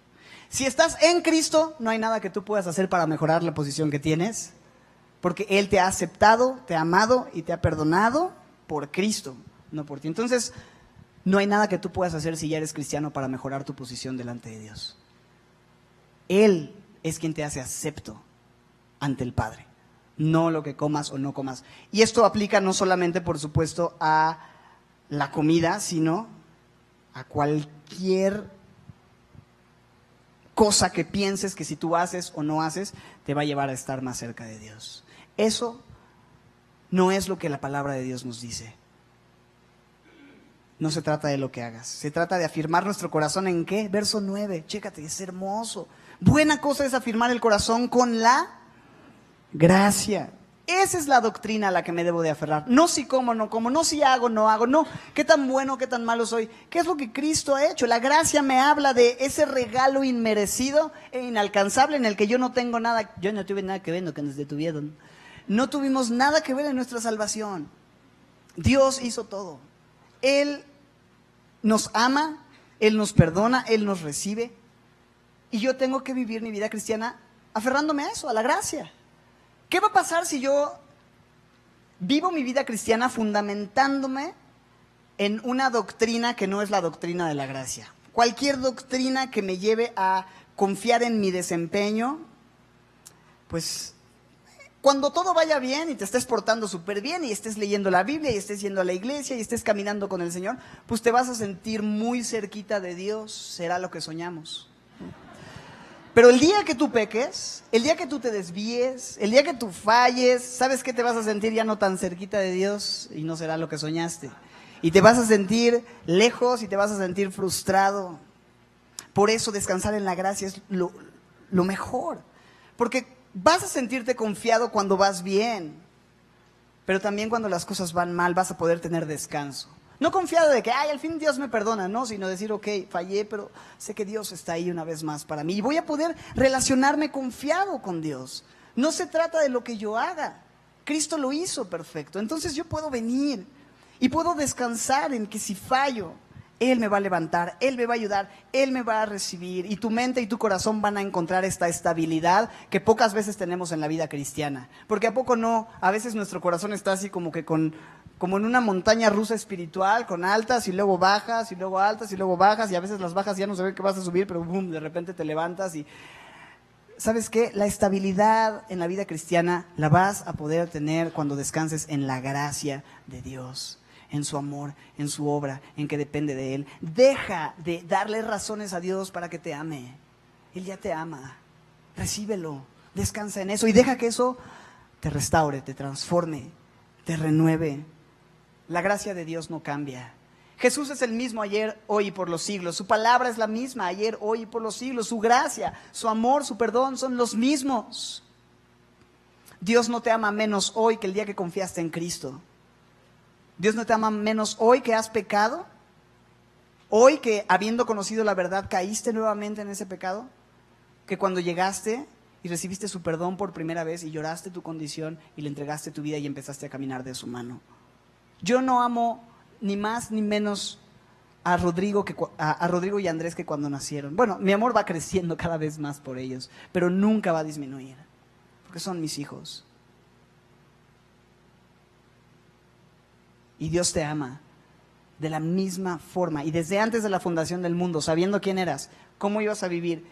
Si estás en Cristo, no hay nada que tú puedas hacer para mejorar la posición que tienes, porque Él te ha aceptado, te ha amado y te ha perdonado por Cristo, no por ti. Entonces, no hay nada que tú puedas hacer si ya eres cristiano para mejorar tu posición delante de Dios. Él es quien te hace acepto ante el Padre, no lo que comas o no comas. Y esto aplica no solamente, por supuesto, a la comida, sino a cualquier cosa que pienses que si tú haces o no haces, te va a llevar a estar más cerca de Dios. Eso no es lo que la palabra de Dios nos dice. No se trata de lo que hagas, se trata de afirmar nuestro corazón ¿en qué? Verso 9, chécate, es hermoso. Buena cosa es afirmar el corazón con la gracia. Esa es la doctrina a la que me debo de aferrar. No si como, no como, no si hago, no hago, no. ¿Qué tan bueno, qué tan malo soy? ¿Qué es lo que Cristo ha hecho? La gracia me habla de ese regalo inmerecido e inalcanzable en el que yo no tengo nada. Yo no tuve nada que ver en lo que nos detuvieron. No tuvimos nada que ver en nuestra salvación. Dios hizo todo. Él nos ama, Él nos perdona, Él nos recibe. Y yo tengo que vivir mi vida cristiana aferrándome a eso, a la gracia. ¿Qué va a pasar si yo vivo mi vida cristiana fundamentándome en una doctrina que no es la doctrina de la gracia? Cualquier doctrina que me lleve a confiar en mi desempeño, pues cuando todo vaya bien y te estés portando súper bien y estés leyendo la Biblia y estés yendo a la iglesia y estés caminando con el Señor, pues te vas a sentir muy cerquita de Dios, será lo que soñamos. Pero el día que tú peques, el día que tú te desvíes, el día que tú falles, ¿sabes qué? Te vas a sentir ya no tan cerquita de Dios y no será lo que soñaste. Y te vas a sentir lejos y te vas a sentir frustrado. Por eso descansar en la gracia es lo mejor. Porque vas a sentirte confiado cuando vas bien, pero también cuando las cosas van mal vas a poder tener descanso. No confiado de que, al fin Dios me perdona, no, sino decir, ok, fallé, pero sé que Dios está ahí una vez más para mí. Y voy a poder relacionarme confiado con Dios. No se trata de lo que yo haga. Cristo lo hizo perfecto. Entonces yo puedo venir y puedo descansar en que si fallo, Él me va a levantar, Él me va a ayudar, Él me va a recibir. Y tu mente y tu corazón van a encontrar esta estabilidad que pocas veces tenemos en la vida cristiana. Porque ¿a poco no? A veces nuestro corazón está así como que como en una montaña rusa espiritual, con altas y luego bajas y luego altas y luego bajas, y a veces las bajas ya no se ve que vas a subir, pero boom, de repente te levantas y... ¿Sabes qué? La estabilidad en la vida cristiana la vas a poder tener cuando descanses en la gracia de Dios, en su amor, en su obra, en que depende de Él. Deja de darle razones a Dios para que te ame. Él ya te ama. Recíbelo, descansa en eso y deja que eso te restaure, te transforme, te renueve. La gracia de Dios no cambia. Jesús es el mismo ayer, hoy y por los siglos. Su palabra es la misma ayer, hoy y por los siglos. Su gracia, su amor, su perdón son los mismos. Dios no te ama menos hoy que el día que confiaste en Cristo. Dios no te ama menos hoy que has pecado. Hoy que habiendo conocido la verdad caíste nuevamente en ese pecado. Que cuando llegaste y recibiste su perdón por primera vez y lloraste tu condición y le entregaste tu vida y empezaste a caminar de su mano. Yo no amo ni más ni menos a Rodrigo y a Andrés que cuando nacieron. Bueno, mi amor va creciendo cada vez más por ellos, pero nunca va a disminuir, porque son mis hijos. Y Dios te ama de la misma forma. Y desde antes de la fundación del mundo, sabiendo quién eras, cómo ibas a vivir,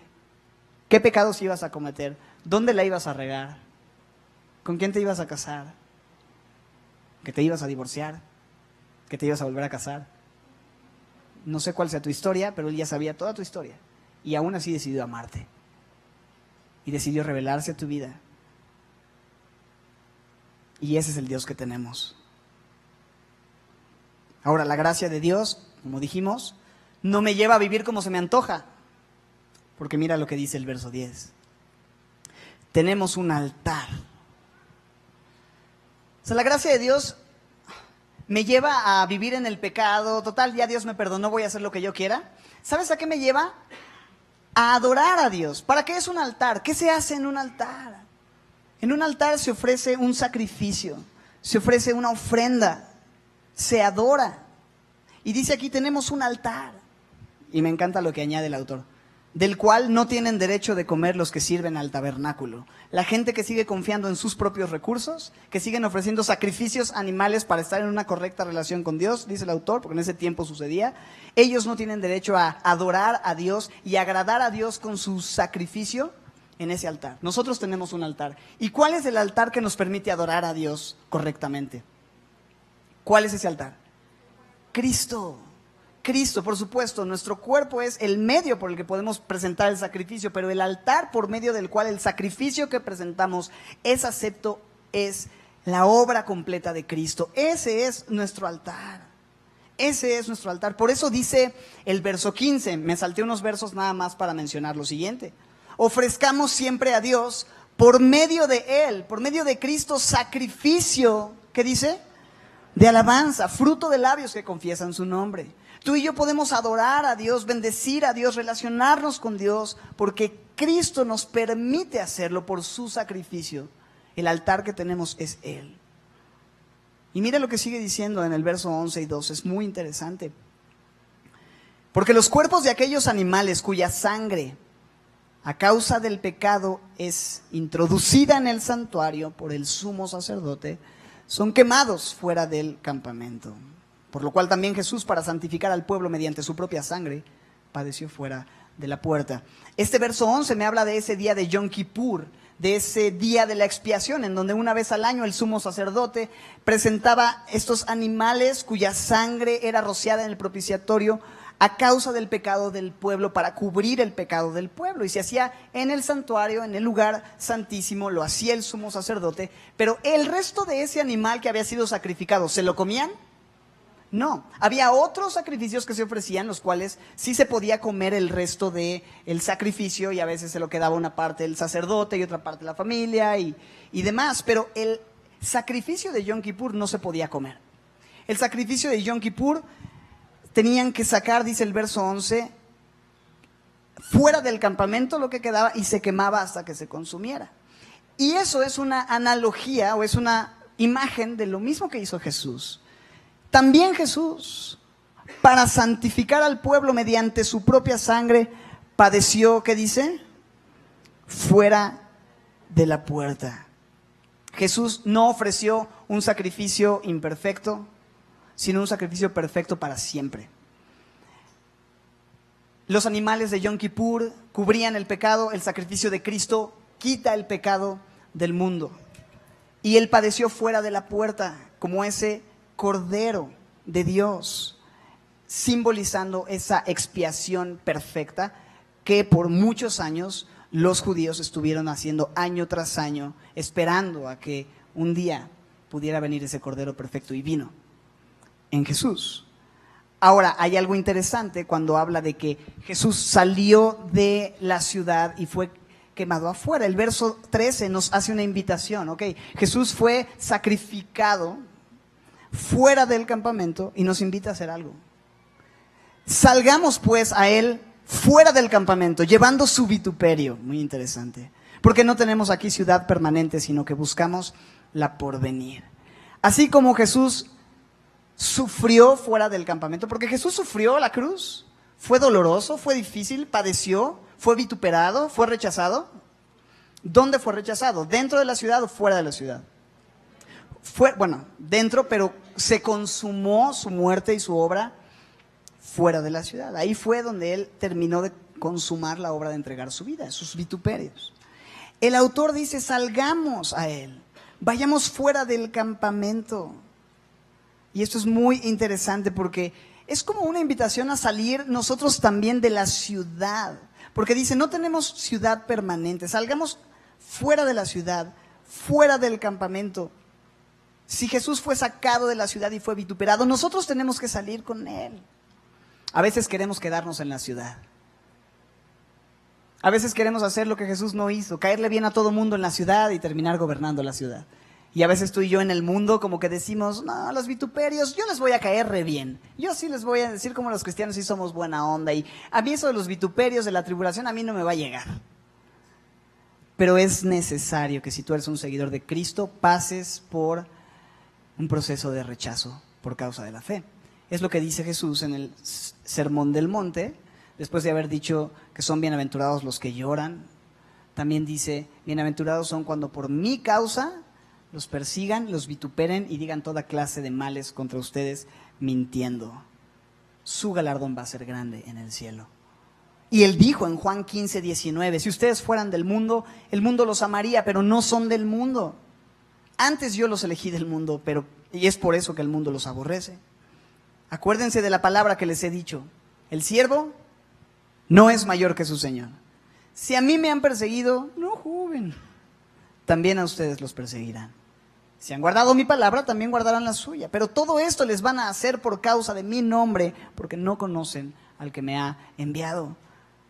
qué pecados ibas a cometer, dónde la ibas a regar, con quién te ibas a casar, que te ibas a divorciar, que te ibas a volver a casar. No sé cuál sea tu historia, pero Él ya sabía toda tu historia. Y aún así decidió amarte. Y decidió revelarse a tu vida. Y ese es el Dios que tenemos. Ahora, la gracia de Dios, como dijimos, no me lleva a vivir como se me antoja. Porque mira lo que dice el verso 10. Tenemos un altar. O sea, la gracia de Dios me lleva a vivir en el pecado. Total, ya Dios me perdonó, voy a hacer lo que yo quiera. ¿Sabes a qué me lleva? A adorar a Dios. ¿Para qué es un altar? ¿Qué se hace en un altar? En un altar se ofrece un sacrificio, se ofrece una ofrenda, se adora. Y dice aquí, tenemos un altar. Y me encanta lo que añade el autor. Del cual no tienen derecho de comer los que sirven al tabernáculo. La gente que sigue confiando en sus propios recursos, que siguen ofreciendo sacrificios animales para estar en una correcta relación con Dios, dice el autor, porque en ese tiempo sucedía, ellos no tienen derecho a adorar a Dios y agradar a Dios con su sacrificio en ese altar. Nosotros tenemos un altar. ¿Y cuál es el altar que nos permite adorar a Dios correctamente? ¿Cuál es ese altar? Cristo. Cristo, por supuesto, nuestro cuerpo es el medio por el que podemos presentar el sacrificio, pero el altar por medio del cual el sacrificio que presentamos es acepto es la obra completa de Cristo. Ese es nuestro altar. Ese es nuestro altar. Por eso dice el verso 15, me salté unos versos nada más para mencionar lo siguiente. Ofrezcamos siempre a Dios por medio de Él, por medio de Cristo, sacrificio, ¿qué dice? De alabanza, fruto de labios que confiesan su nombre. Tú y yo podemos adorar a Dios, bendecir a Dios, relacionarnos con Dios, porque Cristo nos permite hacerlo por su sacrificio. El altar que tenemos es Él. Y mire lo que sigue diciendo en el verso 11 y 12, es muy interesante. Porque los cuerpos de aquellos animales cuya sangre, a causa del pecado, es introducida en el santuario por el sumo sacerdote, son quemados fuera del campamento. Por lo cual también Jesús, para santificar al pueblo mediante su propia sangre, padeció fuera de la puerta. Este verso 11 me habla de ese día de Yom Kippur, de ese día de la expiación, en donde una vez al año el sumo sacerdote presentaba estos animales cuya sangre era rociada en el propiciatorio a causa del pecado del pueblo, para cubrir el pecado del pueblo. Y se hacía en el santuario, en el lugar santísimo, lo hacía el sumo sacerdote, pero el resto de ese animal que había sido sacrificado, ¿se lo comían? No, había otros sacrificios que se ofrecían, los cuales sí se podía comer el resto del sacrificio, y a veces se lo quedaba una parte del sacerdote y otra parte de la familia y demás, pero el sacrificio de Yom Kippur no se podía comer. El sacrificio de Yom Kippur tenían que sacar, dice el verso 11, fuera del campamento lo que quedaba y se quemaba hasta que se consumiera. Y eso es una analogía o es una imagen de lo mismo que hizo Jesús. También Jesús, para santificar al pueblo mediante su propia sangre, padeció, ¿qué dice? Fuera de la puerta. Jesús no ofreció un sacrificio imperfecto, sino un sacrificio perfecto para siempre. Los animales de Yom Kippur cubrían el pecado, el sacrificio de Cristo quita el pecado del mundo. Y Él padeció fuera de la puerta, como ese Cordero de Dios, simbolizando esa expiación perfecta que por muchos años los judíos estuvieron haciendo año tras año, esperando a que un día pudiera venir ese Cordero perfecto, y vino en Jesús. Ahora, hay algo interesante cuando habla de que Jesús salió de la ciudad y fue quemado afuera. El verso 13 nos hace una invitación, ¿ok? Jesús fue sacrificado fuera del campamento y nos invita a hacer algo. Salgamos pues a Él fuera del campamento, llevando su vituperio. Muy interesante, porque no tenemos aquí ciudad permanente, sino que buscamos la porvenir. Así como Jesús sufrió fuera del campamento, porque Jesús sufrió la cruz, fue doloroso, fue difícil, padeció, fue vituperado, fue rechazado. ¿Dónde fue rechazado? ¿Dentro de la ciudad o fuera de la ciudad? Dentro, pero se consumó su muerte y su obra fuera de la ciudad. Ahí fue donde Él terminó de consumar la obra de entregar su vida, sus vituperios. El autor dice, salgamos a Él, vayamos fuera del campamento. Y esto es muy interesante porque es como una invitación a salir nosotros también de la ciudad. Porque dice, no tenemos ciudad permanente, salgamos fuera de la ciudad, fuera del campamento. Si Jesús fue sacado de la ciudad y fue vituperado, nosotros tenemos que salir con Él. A veces queremos quedarnos en la ciudad. A veces queremos hacer lo que Jesús no hizo, caerle bien a todo mundo en la ciudad y terminar gobernando la ciudad. Y a veces tú y yo en el mundo como que decimos, no, los vituperios, yo les voy a caer re bien. Yo sí les voy a decir como los cristianos sí somos buena onda. Y a mí eso de los vituperios, de la tribulación, a mí no me va a llegar. Pero es necesario que si tú eres un seguidor de Cristo, pases por un proceso de rechazo por causa de la fe. Es lo que dice Jesús en el Sermón del Monte, después de haber dicho que son bienaventurados los que lloran. También dice, bienaventurados son cuando por mi causa los persigan, los vituperen y digan toda clase de males contra ustedes mintiendo. Su galardón va a ser grande en el cielo. Y Él dijo en Juan 15:19, si ustedes fueran del mundo, el mundo los amaría, pero no son del mundo. Antes yo los elegí del mundo, y es por eso que el mundo los aborrece. Acuérdense de la palabra que les he dicho. El siervo no es mayor que su Señor. Si a mí me han perseguido, no juzguen. También a ustedes los perseguirán. Si han guardado mi palabra, también guardarán la suya. Pero todo esto les van a hacer por causa de mi nombre, porque no conocen al que me ha enviado.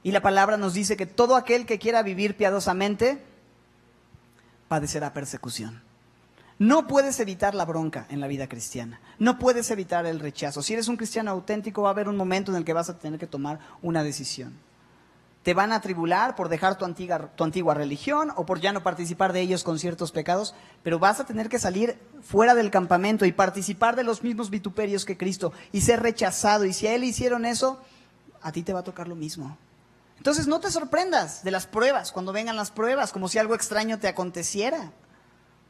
Y la palabra nos dice que todo aquel que quiera vivir piadosamente, padecerá persecución. No puedes evitar la bronca en la vida cristiana. No puedes evitar el rechazo. Si eres un cristiano auténtico, va a haber un momento en el que vas a tener que tomar una decisión. Te van a atribular por dejar tu antigua religión o por ya no participar de ellos con ciertos pecados, pero vas a tener que salir fuera del campamento y participar de los mismos vituperios que Cristo y ser rechazado. Y si a Él hicieron eso, a ti te va a tocar lo mismo. Entonces no te sorprendas de las pruebas, cuando vengan las pruebas, como si algo extraño te aconteciera.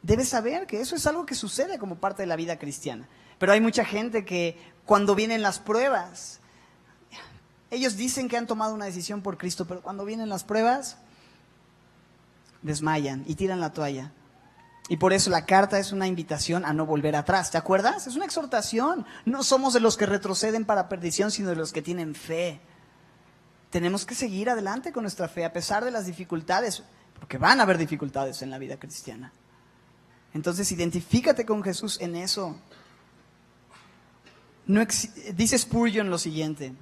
Debes saber que eso es algo que sucede como parte de la vida cristiana. Pero hay mucha gente que cuando vienen las pruebas, ellos dicen que han tomado una decisión por Cristo, pero cuando vienen las pruebas, desmayan y tiran la toalla. Y por eso la carta es una invitación a no volver atrás. ¿Te acuerdas? Es una exhortación. No somos de los que retroceden para perdición, sino de los que tienen fe. Tenemos que seguir adelante con nuestra fe a pesar de las dificultades, porque van a haber dificultades en la vida cristiana. Entonces identifícate con Jesús en eso. Dice Spurgeon lo siguiente,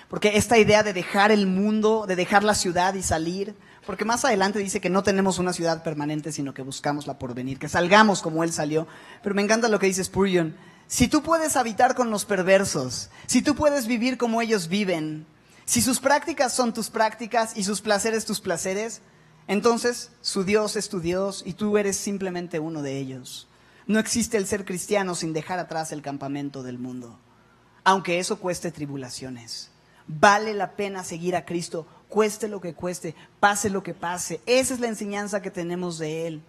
porque esta idea de dejar el mundo, de dejar la ciudad y salir, porque más adelante dice que no tenemos una ciudad permanente, sino que buscamos la porvenir, que salgamos como Él salió. Pero me encanta lo que dice Spurgeon: si tú puedes habitar con los perversos, si tú puedes vivir como ellos viven, si sus prácticas son tus prácticas y sus placeres tus placeres, entonces su Dios es tu Dios y tú eres simplemente uno de ellos. No existe el ser cristiano sin dejar atrás el campamento del mundo, aunque eso cueste tribulaciones. Vale la pena seguir a Cristo, cueste lo que cueste, pase lo que pase. Esa es la enseñanza que tenemos de Él.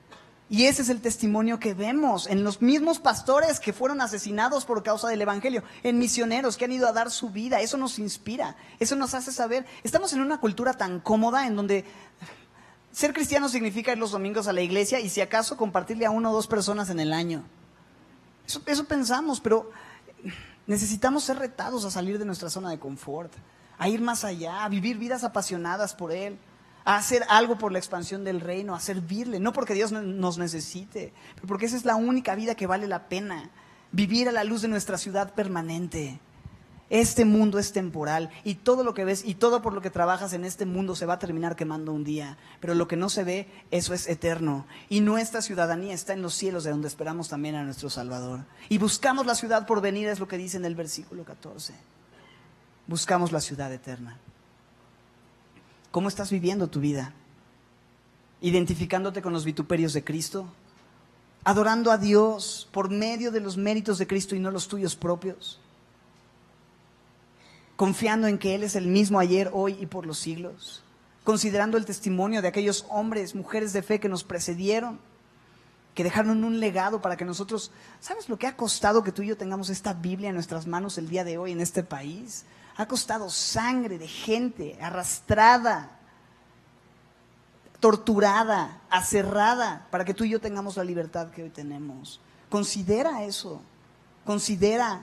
Y ese es el testimonio que vemos en los mismos pastores que fueron asesinados por causa del evangelio, en misioneros que han ido a dar su vida. Eso nos inspira, eso nos hace saber. Estamos en una cultura tan cómoda en donde ser cristiano significa ir los domingos a la iglesia y si acaso compartirle a 1 o 2 personas en el año. Eso pensamos, pero necesitamos ser retados a salir de nuestra zona de confort, a ir más allá, a vivir vidas apasionadas por Él, a hacer algo por la expansión del reino, a servirle, no porque Dios nos necesite, pero porque esa es la única vida que vale la pena, vivir a la luz de nuestra ciudad permanente. Este mundo es temporal y todo lo que ves y todo por lo que trabajas en este mundo se va a terminar quemando un día, pero lo que no se ve, eso es eterno, y nuestra ciudadanía está en los cielos, de donde esperamos también a nuestro Salvador. Y buscamos la ciudad por venir, es lo que dice en el versículo 14. Buscamos la ciudad eterna. ¿Cómo estás viviendo tu vida? ¿Identificándote con los vituperios de Cristo? ¿Adorando a Dios por medio de los méritos de Cristo y no los tuyos propios? ¿Confiando en que Él es el mismo ayer, hoy y por los siglos? ¿Considerando el testimonio de aquellos hombres, mujeres de fe que nos precedieron, que dejaron un legado para que nosotros... ¿Sabes lo que ha costado que tú y yo tengamos esta Biblia en nuestras manos el día de hoy en este país? Ha costado sangre de gente arrastrada, torturada, aserrada, para que tú y yo tengamos la libertad que hoy tenemos. Considera eso, considera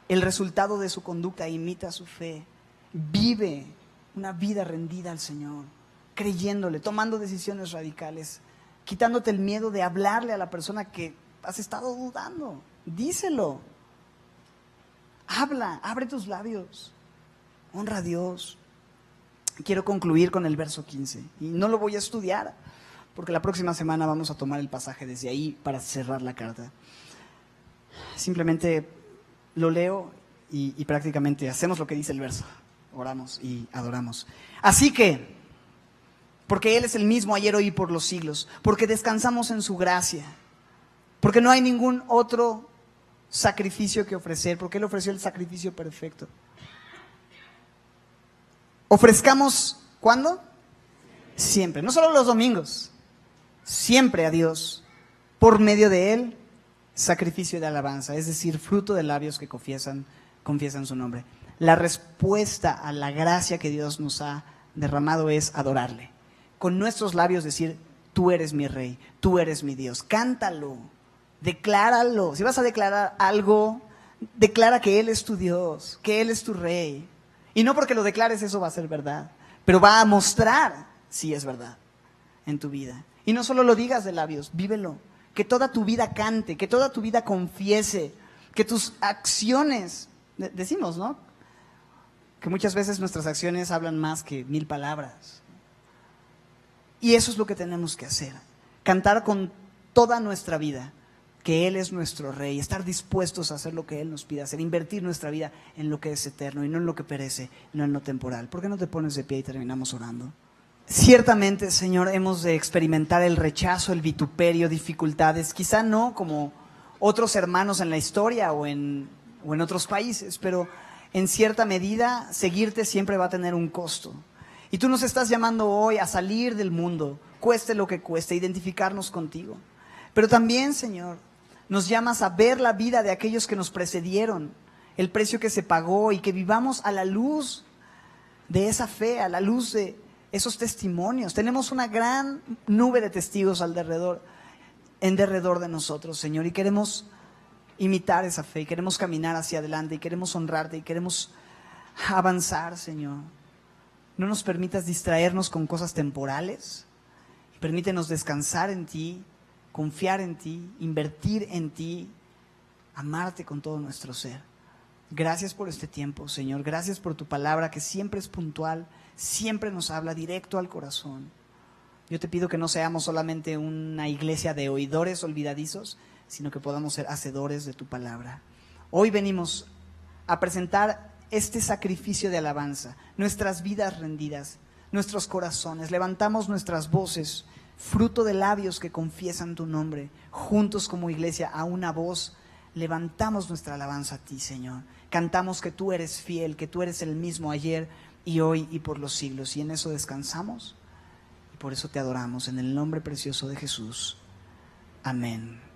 el resultado de su conducta, imita su fe, vive una vida rendida al Señor, creyéndole, tomando decisiones radicales, quitándote el miedo de hablarle a la persona que has estado dudando. Díselo. Habla, abre tus labios, honra a Dios. Quiero concluir con el verso 15 y no lo voy a estudiar porque la próxima semana vamos a tomar el pasaje desde ahí para cerrar la carta. Simplemente lo leo y prácticamente hacemos lo que dice el verso, oramos y adoramos. Así que, porque Él es el mismo ayer, hoy y por los siglos, porque descansamos en su gracia, porque no hay ningún otro sacrificio que ofrecer, porque Él ofreció el sacrificio perfecto. Ofrezcamos, ¿cuándo? Siempre, no solo los domingos, siempre a Dios, por medio de Él, sacrificio de alabanza, es decir, fruto de labios que confiesan su nombre. La respuesta a la gracia que Dios nos ha derramado es adorarle. Con nuestros labios decir, tú eres mi rey, tú eres mi Dios. Cántalo, decláralo. Si vas a declarar algo, declara que Él es tu Dios, que Él es tu rey. Y no porque lo declares eso va a ser verdad, pero va a mostrar si es verdad en tu vida. Y no solo lo digas de labios, vívelo. Que toda tu vida cante, que toda tu vida confiese, que tus acciones, decimos, ¿no? Que muchas veces nuestras acciones hablan más que 1000 palabras. Y eso es lo que tenemos que hacer, cantar con toda nuestra vida que Él es nuestro Rey, estar dispuestos a hacer lo que Él nos pide hacer, invertir nuestra vida en lo que es eterno y no en lo que perece, no en lo temporal. ¿Por qué no te pones de pie y terminamos orando? Ciertamente, Señor, hemos de experimentar el rechazo, el vituperio, dificultades, quizá no como otros hermanos en la historia o en otros países, pero en cierta medida seguirte siempre va a tener un costo. Y tú nos estás llamando hoy a salir del mundo, cueste lo que cueste, identificarnos contigo. Pero también, Señor, nos llamas a ver la vida de aquellos que nos precedieron, el precio que se pagó, y que vivamos a la luz de esa fe, a la luz de esos testimonios. Tenemos una gran nube de testigos en derredor de nosotros, Señor, y queremos imitar esa fe, y queremos caminar hacia adelante, y queremos honrarte, y queremos avanzar, Señor. No nos permitas distraernos con cosas temporales, permítenos descansar en ti, confiar en ti, invertir en ti, amarte con todo nuestro ser. Gracias por este tiempo, Señor. Gracias por tu palabra que siempre es puntual, siempre nos habla directo al corazón. Yo te pido que no seamos solamente una iglesia de oidores olvidadizos, sino que podamos ser hacedores de tu palabra. Hoy venimos a presentar este sacrificio de alabanza, nuestras vidas rendidas, nuestros corazones. Levantamos nuestras voces, fruto de labios que confiesan tu nombre, juntos como iglesia, a una voz, levantamos nuestra alabanza a ti, Señor. Cantamos que tú eres fiel, que tú eres el mismo ayer y hoy y por los siglos. Y en eso descansamos y por eso te adoramos, en el nombre precioso de Jesús. Amén.